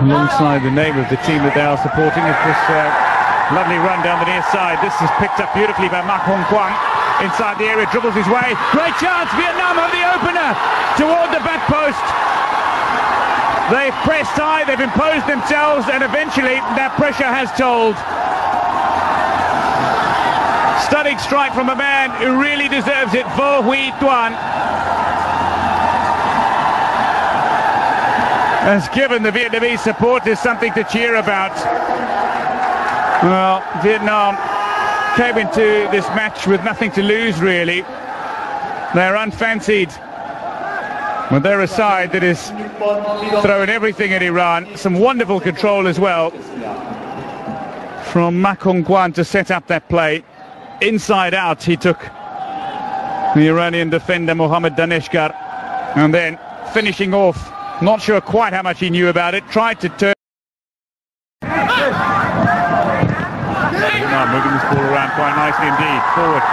alongside the name of the team that they are supporting. It's this lovely run down the near side. This is picked up beautifully by Mak Hong Kwang. Inside the area, dribbles his way. Great chance, Vietnam have the opener toward the back post. They've pressed high, they've imposed themselves, and eventually that pressure has told. Stunning strike from a man who really deserves it, Vo Huy Tuan. Has given the Vietnamese supporters something to cheer about. Well, Vietnam came into this match with nothing to lose, really. They're unfancied. But they're a side that is throwing everything at Iran. Some wonderful control as well from Mak Hong Kwang to set up that play. Inside out, he took the Iranian defender Mohammad Daneshgar, and then finishing off, not sure quite how much he knew about it, tried to turn. Moving this ball around quite nicely indeed. Forward.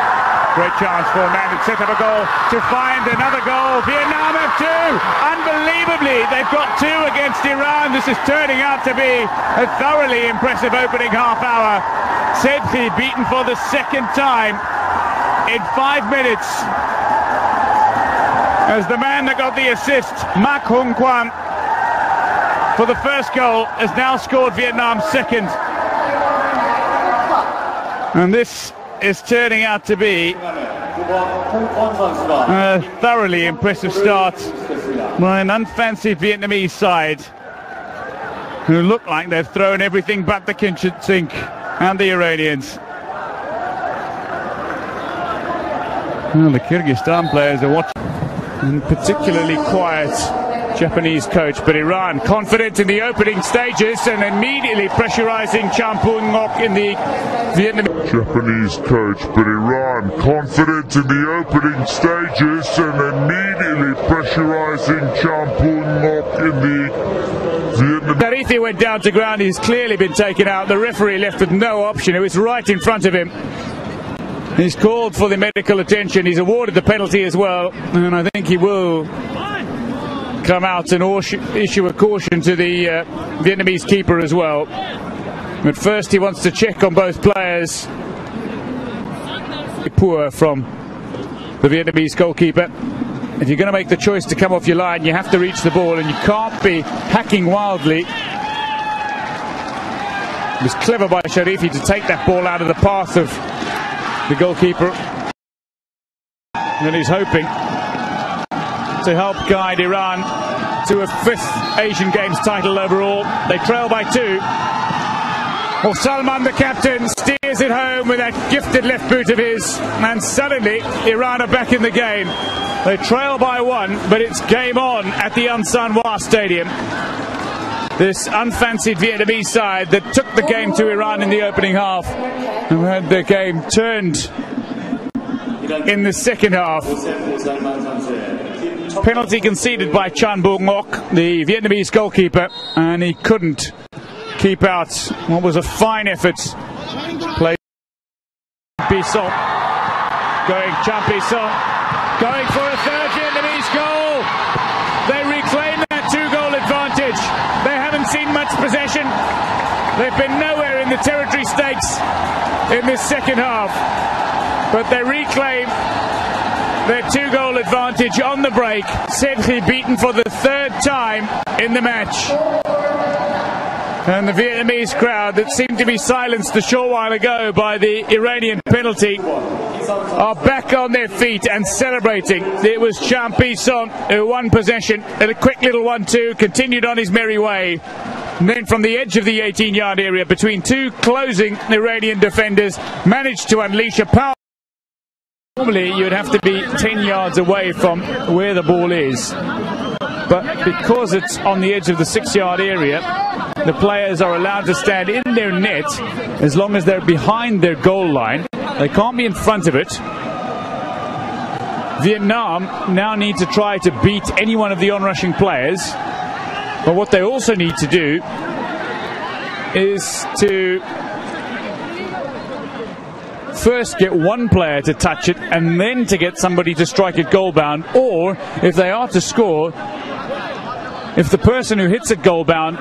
Great chance for a man who'd set up a goal to find another goal. Vietnam have two. Unbelievably, they've got two against Iran. This is turning out to be a thoroughly impressive opening half hour. Said he beaten for the second time in 5 minutes. As the man that got the assist, Mak Hong Kwang, for the first goal, has now scored Vietnam's second. And this is turning out to be a thoroughly impressive start by an unfancied Vietnamese side who look like they've thrown everything but the kitchen sink, and the Iranians. Well, the Kyrgyzstan players are watching, and particularly quiet Japanese coach, but Iran confident in the opening stages and immediately pressurizing Champun Ngok in the Vietnamese. Japanese coach, but Iran confident in the opening stages and immediately pressurizing Champun Ngok in the Vietnamese. Tarithi went down to ground. He's clearly been taken out. The referee left with no option. It was right in front of him. He's called for the medical attention. He's awarded the penalty as well, and I think he will come out and issue a caution to the Vietnamese keeper as well. But first he wants to check on both players. Poor from the Vietnamese goalkeeper. If you're going to make the choice to come off your line, you have to reach the ball, and you can't be hacking wildly. It was clever by Sharifi to take that ball out of the path of the goalkeeper. And he's hoping to help guide Iran to a 5th Asian Games title overall. They trail by 2. Well, Salman, the captain, steers it home with that gifted left boot of his, and suddenly Iran are back in the game. They trail by 1, but it's game on at the An San Hua Stadium. This unfancied Vietnamese side that took the game to Iran in the opening half and had their game turned in the second half. Penalty conceded by Chan Bung Ngok, the Vietnamese goalkeeper, and he couldn't keep out what was a fine effort. Play Bisson, going Champi Song, going for a third Vietnamese goal. They reclaim that 2-goal advantage. They haven't seen much possession. They've been nowhere in the territory stakes in this second half, but they reclaim their 2-goal advantage on the break. Sedhi beaten for the 3rd time in the match. And the Vietnamese crowd that seemed to be silenced a short while ago by the Iranian penalty are back on their feet and celebrating. It was Champi Son who won possession at a quick little 1-2, continued on his merry way. And then from the edge of the 18-yard area between 2 closing Iranian defenders, managed to unleash a power. Normally you'd have to be 10 yards away from where the ball is, but because it's on the edge of the 6-yard area, the players are allowed to stand in their net as long as they're behind their goal line. They can't be in front of it. Vietnam now need to try to beat any one of the onrushing players, but what they also need to do is to first get one player to touch it and then to get somebody to strike it goal bound, or if they are to score, if the person who hits it goal bound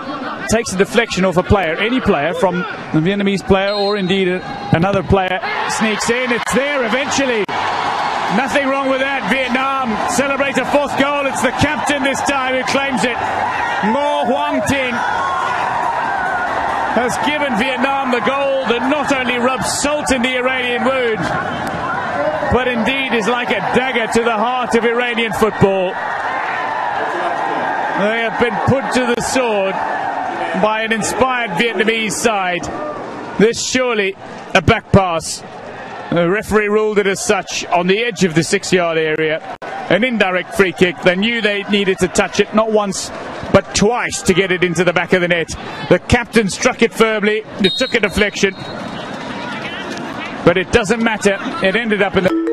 takes a deflection off a player, any player, from the Vietnamese player, or indeed another player sneaks in. It's there eventually. Nothing wrong with that. Vietnam celebrate a fourth goal. It's the captain this time who claims it. Ngo Hoang Tinh has given Vietnam the goal that not only rubs salt in the Iranian wound, but indeed is like a dagger to the heart of Iranian football. They have been put to the sword by an inspired Vietnamese side. This surely a back pass. The referee ruled it as such on the edge of the 6-yard area. An indirect free kick. They knew they needed to touch it, not once but twice, to get it into the back of the net. The captain struck it firmly. It took a deflection, but it doesn't matter. It ended up in the